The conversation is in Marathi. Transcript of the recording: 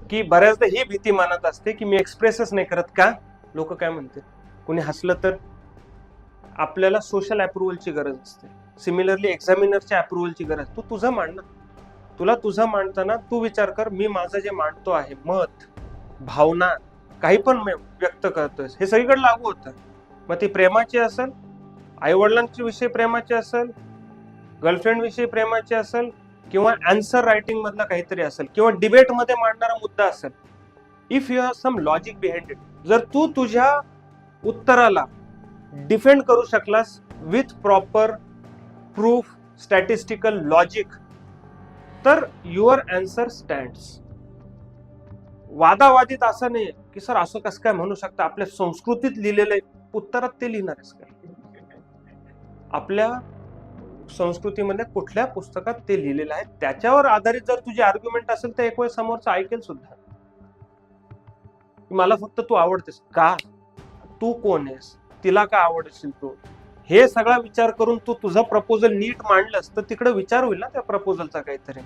की बऱ्याचदा ही भीती मनात असते की मी एक्सप्रेसच नाही करत का, लोक काय म्हणतील, कोणी हसलं तर. आपल्याला सोशल अप्रुव्हलची गरज असते. सिमिलरली एक्झामिनरच्या अप्रुव्हलची गरज. तू तुझं मांड ना. तुला तुझं मांडताना तू विचार कर, मी माझं जे मांडतो आहे, मत, भावना, काही पण व्यक्त करतोय, हे सगळीकडे लागू होतं. मग ती प्रेमाची असेल, आई वडिलांच्या विषयी प्रेमाची असेल, गर्लफ्रेंड विषयी प्रेमाची असेल, किंवा आन्सर रायटिंग मधला काहीतरी असेल, किंवा डिबेट मध्ये मांडणारा मुद्दा असेल. If you have some logic behind it, जर तू तुझ्या उत्तराला डिफेंड करू शकलास with proper proof, statistical logic, तर युअर आन्सर स्टँड्स. वादावादीत असं नाही की सर असं कसं काय म्हणू शकता, आपल्या संस्कृतीत लिहिलेलं आहे, उत्तरात ते लिहिणार आहेस का? आपल्या संस्कृतीमध्ये कुठल्या पुस्तकात ते लिहिलेलं आहे त्याच्यावर आधारित जर तुझी आर्ग्युमेंट असेल तर एक वेळ समोरचं ऐकेल सुद्धा. मला फक्त तू आवडतेस का, तू कोण आहेस, तिला का आवडशील तू, हे सगळा विचार करून तू तुझा प्रपोजल नीट मांडलंस तर तिकडे विचार होईल ना त्या प्रपोजलचा काहीतरी.